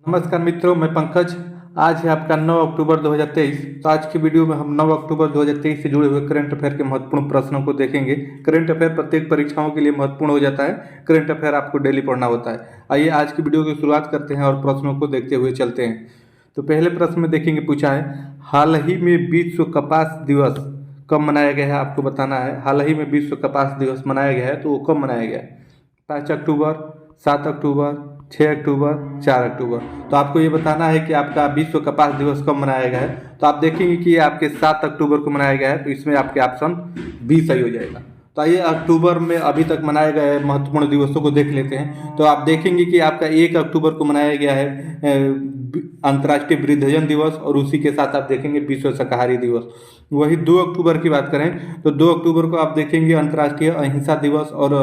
नमस्कार मित्रों, मैं पंकज। आज है आपका 9 अक्टूबर 2023। तो आज की वीडियो में हम 9 अक्टूबर 2023 से जुड़े हुए करंट अफेयर के महत्वपूर्ण प्रश्नों को देखेंगे। करंट अफेयर प्रत्येक परीक्षाओं के लिए महत्वपूर्ण हो जाता है। करंट अफेयर आपको डेली पढ़ना होता है। आइए आज की वीडियो की शुरुआत करते हैं और प्रश्नों को देखते हुए चलते हैं। तो पहले प्रश्न में देखेंगे, पूछा है हाल ही में विश्व कपास दिवस कब मनाया गया है। आपको बताना है हाल ही में विश्व कपास दिवस मनाया गया है तो वो कब मनाया गया है। 5 अक्टूबर, 7 अक्टूबर, 6 अक्टूबर, 4 अक्टूबर। तो आपको ये बताना है कि आपका विश्व कपास दिवस कब मनाया गया है। तो आप देखेंगे कि ये आपके 7 अक्टूबर को मनाया गया है, तो इसमें आपके ऑप्शन बी सही हो जाएगा। तो आइए अक्टूबर में अभी तक मनाए गए महत्वपूर्ण दिवसों को देख लेते हैं। तो आप देखेंगे कि आपका 1 अक्टूबर को मनाया गया है अंतर्राष्ट्रीय वृद्धजन दिवस, और उसी के साथ आप देखेंगे विश्व शाकाहारी दिवस। वही 2 अक्टूबर की बात करें तो 2 अक्टूबर को आप देखेंगे अंतर्राष्ट्रीय अहिंसा दिवस और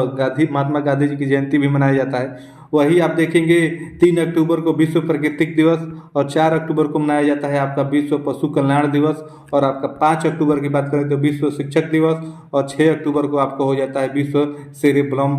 महात्मा गांधी जी की जयंती भी मनाया जाता है। वही आप देखेंगे 3 अक्टूबर को विश्व प्राकृतिक दिवस, और 4 अक्टूबर को मनाया जाता है आपका विश्व पशु कल्याण दिवस, और आपका 5 अक्टूबर की बात करें तो विश्व शिक्षक दिवस, और 6 अक्टूबर को आपको हो जाता है विश्व सेरेब्रम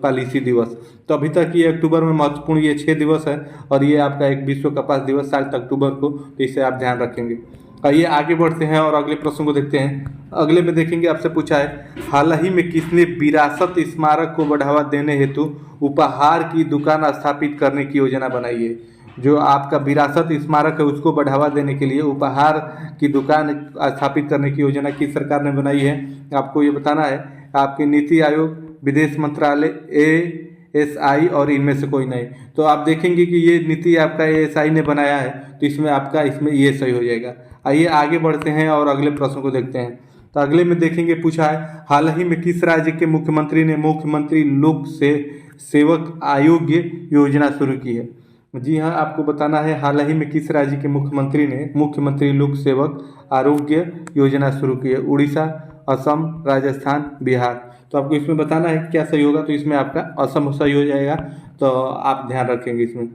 पालिसी दिवस। तो अभी तक ये अक्टूबर में महत्वपूर्ण ये 6 दिवस है, और ये आपका एक विश्व कपास दिवस 7 अक्टूबर को, तो इसे आप ध्यान रखेंगे। आइए आगे बढ़ते हैं और अगले प्रश्न को देखते हैं। अगले में देखेंगे, आपसे पूछा है हाल ही में किसने विरासत स्मारक को बढ़ावा देने हेतु उपहार की दुकान स्थापित करने की योजना बनाई है। जो आपका विरासत स्मारक है उसको बढ़ावा देने के लिए उपहार की दुकान स्थापित करने की योजना किस सरकार ने बनाई है, आपको ये बताना है। आपकी नीति आयोग, विदेश मंत्रालय, ASI और इनमें से कोई नहीं। तो आप देखेंगे कि ये नीति आपका ASI ने बनाया है, तो इसमें आपका ये सही हो जाएगा। आइए आगे बढ़ते हैं और अगले प्रश्न को देखते हैं। तो अगले में देखेंगे, पूछा है हाल ही में किस राज्य के मुख्यमंत्री ने मुख्यमंत्री लोक सेवक आयोग योजना शुरू की है। जी हाँ, आपको बताना है हाल ही में किस राज्य के मुख्यमंत्री ने मुख्यमंत्री लोक सेवक आरोग्य योजना शुरू की है। उड़ीसा, असम, राजस्थान, बिहार। तो आपको इसमें बताना है क्या सही होगा, तो इसमें आपका असम सही हो जाएगा। तो आप ध्यान रखेंगे इसमें।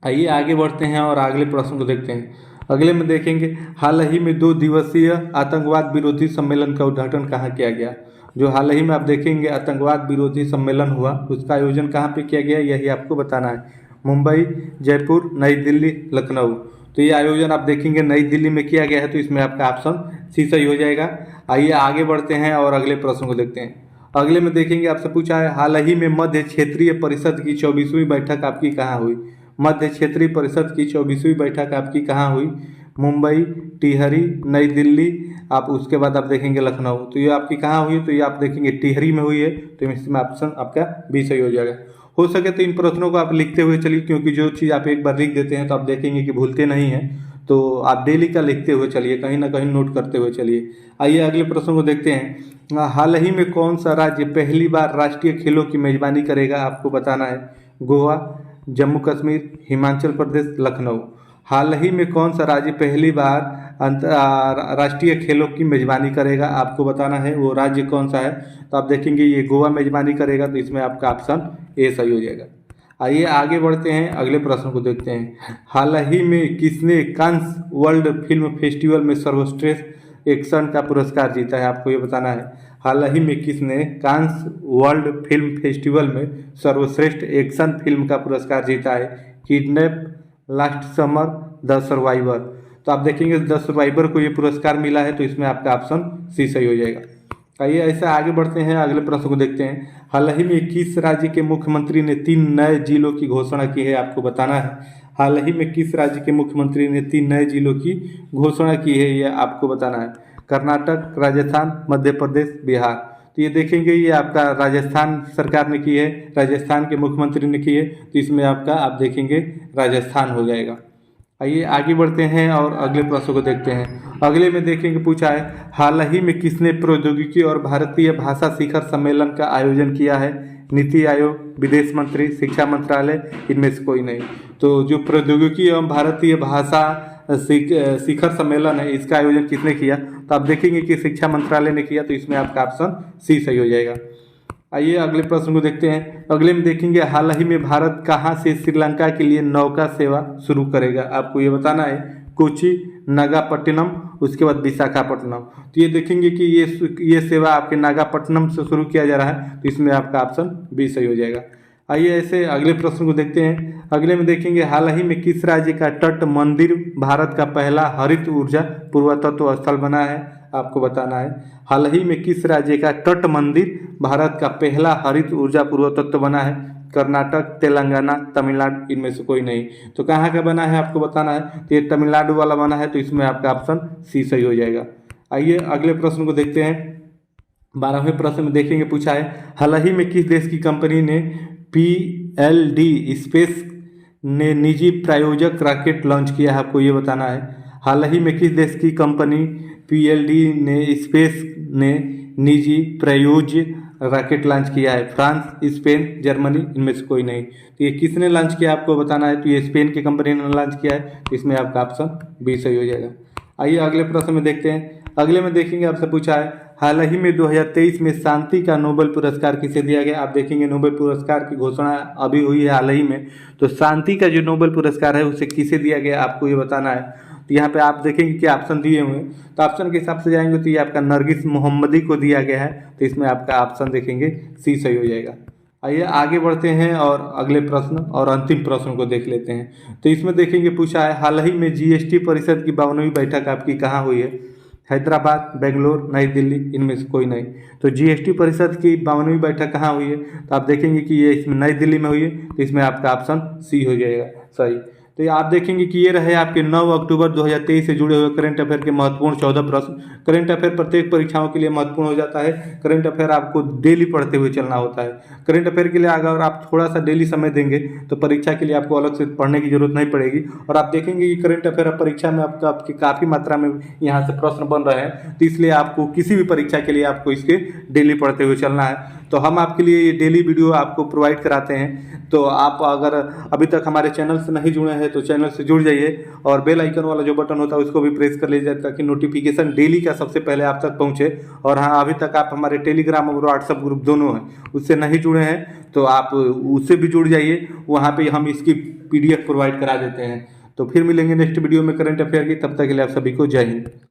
आइए आगे बढ़ते हैं और अगले प्रश्न को देखते हैं। अगले में देखेंगे हाल ही में 2 दिवसीय आतंकवाद विरोधी सम्मेलन का उद्घाटन कहाँ किया गया। जो हाल ही में आप देखेंगे आतंकवाद विरोधी सम्मेलन हुआ, उसका आयोजन कहाँ पे किया गया यही आपको बताना है। मुंबई, जयपुर, नई दिल्ली, लखनऊ। तो ये आयोजन आप देखेंगे नई दिल्ली में किया गया है, तो इसमें आपका ऑप्शन सी सही हो जाएगा। आइए आगे बढ़ते हैं और अगले प्रश्न को देखते हैं। अगले में देखेंगे, आपसे पूछा है हाल ही में मध्य क्षेत्रीय परिषद की 24वीं बैठक आपकी कहाँ हुई। मध्य क्षेत्रीय परिषद की 24वीं बैठक आपकी कहाँ हुई। मुंबई, टिहरी, नई दिल्ली, आप उसके बाद आप देखेंगे लखनऊ। तो ये आपकी कहाँ हुई, तो ये आप देखेंगे टिहरी में हुई है, तो इसमें ऑप्शन आपका बी सही हो जाएगा। हो सके तो इन प्रश्नों को आप लिखते हुए चलिए, क्योंकि जो चीज़ आप एक बार लिख देते हैं तो आप देखेंगे कि भूलते नहीं हैं। तो आप डेली का लिखते हुए चलिए, कहीं ना कहीं नोट करते हुए चलिए। आइए अगले प्रश्न को देखते हैं। हाल ही में कौन सा राज्य पहली बार राष्ट्रीय खेलों की मेजबानी करेगा, आपको बताना है। गोवा, जम्मू कश्मीर, हिमाचल प्रदेश, लखनऊ। हाल ही में कौन सा राज्य पहली बार राष्ट्रीय खेलों की मेजबानी करेगा, आपको बताना है वो राज्य कौन सा है। तो आप देखेंगे ये गोवा मेजबानी करेगा, तो इसमें आपका ऑप्शन ए सही हो जाएगा। आइए आगे बढ़ते हैं, अगले प्रश्न को देखते हैं। हाल ही में किसने कांस वर्ल्ड फिल्म फेस्टिवल में सर्वश्रेष्ठ एक्शन का पुरस्कार जीता है, आपको ये बताना है। हाल ही में किसने कांस वर्ल्ड फिल्म फेस्टिवल में सर्वश्रेष्ठ एक्शन फिल्म का पुरस्कार जीता है। Kidnap, last summer, the survivor. तो आप देखेंगे द सर्वाइवर को ये पुरस्कार मिला है, तो इसमें आपका ऑप्शन सी सही हो जाएगा। आइए ऐसे आगे बढ़ते हैं, अगले प्रश्न को देखते हैं। हाल ही में किस राज्य के मुख्यमंत्री ने 3 नए जिलों की घोषणा की है, आपको बताना है। हाल ही में किस राज्य के मुख्यमंत्री ने 3 नए जिलों की घोषणा की है, यह आपको बताना है। कर्नाटक, राजस्थान, मध्य प्रदेश, बिहार। तो ये देखेंगे ये आपका राजस्थान सरकार ने की है, राजस्थान के मुख्यमंत्री ने की है, तो इसमें आपका आप देखेंगे राजस्थान हो जाएगा। आइए आगे बढ़ते हैं और अगले प्रश्न को देखते हैं। अगले में देखेंगे, पूछा है हाल ही में किसने प्रौद्योगिकी और भारतीय भाषा शिखर सम्मेलन का आयोजन किया है। नीति आयोग, विदेश मंत्री, शिक्षा मंत्रालय, इनमें से कोई नहीं। तो जो प्रौद्योगिकी एवं भारतीय भाषा शिखर सम्मेलन है, इसका आयोजन किसने किया, तो आप देखेंगे कि शिक्षा मंत्रालय ने किया, तो इसमें आपका ऑप्शन सी सही हो जाएगा। आइए अगले प्रश्न को देखते हैं। अगले में देखेंगे हाल ही में भारत कहाँ से श्रीलंका के लिए नौका सेवा शुरू करेगा, आपको ये बताना है। कोची, नागापट्टिनम, उसके बाद विशाखापट्टनम। तो ये देखेंगे कि ये सेवा आपके नागापट्टनम से शुरू किया जा रहा है, तो इसमें आपका ऑप्शन बी सही हो जाएगा। आइए ऐसे अगले प्रश्न को देखते हैं। अगले में देखेंगे, हाल ही में किस राज्य का तट मंदिर भारत का पहला हरित ऊर्जा पुरातत्व स्थल बना है? आपको बताना है हाल ही में किस राज्य का तट मंदिर भारत का पहला हरित ऊर्जा पुरातत्व बना है? कर्नाटक, तेलंगाना, तमिलनाडु, इनमें से कोई नहीं। तो कहाँ का बना है आपको बताना है। तो ये तमिलनाडु वाला बना है, तो इसमें आपका ऑप्शन सी सही हो जाएगा। आइए अगले प्रश्न को देखते हैं। 12वें प्रश्न में देखेंगे, पूछा है हाल ही में किस देश की कंपनी ने PLD स्पेस ने निजी प्रायोजक रॉकेट लॉन्च किया है? आपको ये बताना है हाल ही में किस देश की कंपनी PLD ने स्पेस ने निजी प्रायोज्य रॉकेट लॉन्च किया है? फ्रांस, स्पेन, जर्मनी, इनमें से कोई नहीं। तो ये किसने लॉन्च किया आपको बताना है। तो ये स्पेन की कंपनी ने लॉन्च किया है, तो इसमें आपका ऑप्शन बी सही हो जाएगा। आइए अगले प्रश्न में देखते हैं। अगले में देखेंगे, आपसे पूछा है हाल ही में 2023 में शांति का नोबेल पुरस्कार किसे दिया गया? आप देखेंगे नोबेल पुरस्कार की घोषणा अभी हुई है हाल ही में। तो शांति का जो नोबेल पुरस्कार है उसे किसे दिया गया आपको ये बताना है। तो यहाँ पे आप देखेंगे कि ऑप्शन दिए हुए हैं, तो ऑप्शन के हिसाब से जाएंगे तो ये आपका नरगिस मोहम्मदी को दिया गया है, तो इसमें आपका ऑप्शन देखेंगे सी सही हो जाएगा। आइए आगे बढ़ते हैं और अगले प्रश्न और अंतिम प्रश्न को देख लेते हैं। तो इसमें देखेंगे, पूछा है हाल ही में GST परिषद की 52वीं बैठक आपकी कहाँ हुई है? हैदराबाद, बेंगलोर, नई दिल्ली, इनमें से कोई नहीं। तो GST परिषद की 52वीं बैठक कहाँ हुई है? तो आप देखेंगे कि ये इसमें नई दिल्ली में हुई है, तो इसमें आपका ऑप्शन सी हो जाएगा सही। तो ये आप देखेंगे कि ये रहे आपके 9 अक्टूबर 2023 से जुड़े हुए करंट अफेयर के महत्वपूर्ण 14 प्रश्न। करंट अफेयर प्रत्येक परीक्षाओं के लिए महत्वपूर्ण हो जाता है। करंट अफेयर आपको डेली पढ़ते हुए चलना होता है। करंट अफेयर के लिए अगर आप थोड़ा सा डेली समय देंगे तो परीक्षा के लिए आपको अलग से पढ़ने की जरूरत नहीं पड़ेगी। और आप देखेंगे कि करंट अफेयर अब परीक्षा में आपकी काफ़ी मात्रा में यहाँ से प्रश्न बन रहे हैं, तो इसलिए आपको किसी भी परीक्षा के लिए आपको इसके डेली पढ़ते हुए चलना है। तो हम आपके लिए ये डेली वीडियो आपको प्रोवाइड कराते हैं। तो आप अगर अभी तक हमारे चैनल से नहीं जुड़े हैं तो चैनल से जुड़ जाइए और बेल आइकन वाला जो बटन होता है उसको भी प्रेस कर लीजिए ताकि नोटिफिकेशन डेली का सबसे पहले आप तक पहुंचे। और हाँ, अभी तक आप हमारे टेलीग्राम और व्हाट्सएप ग्रुप दोनों हैं उससे नहीं जुड़े हैं तो आप उससे भी जुड़ जाइए, वहाँ पे हम इसकी PDF प्रोवाइड करा देते हैं। तो फिर मिलेंगे नेक्स्ट वीडियो में करंट अफेयर की, तब तक के लिए आप सभी को जय हिंद।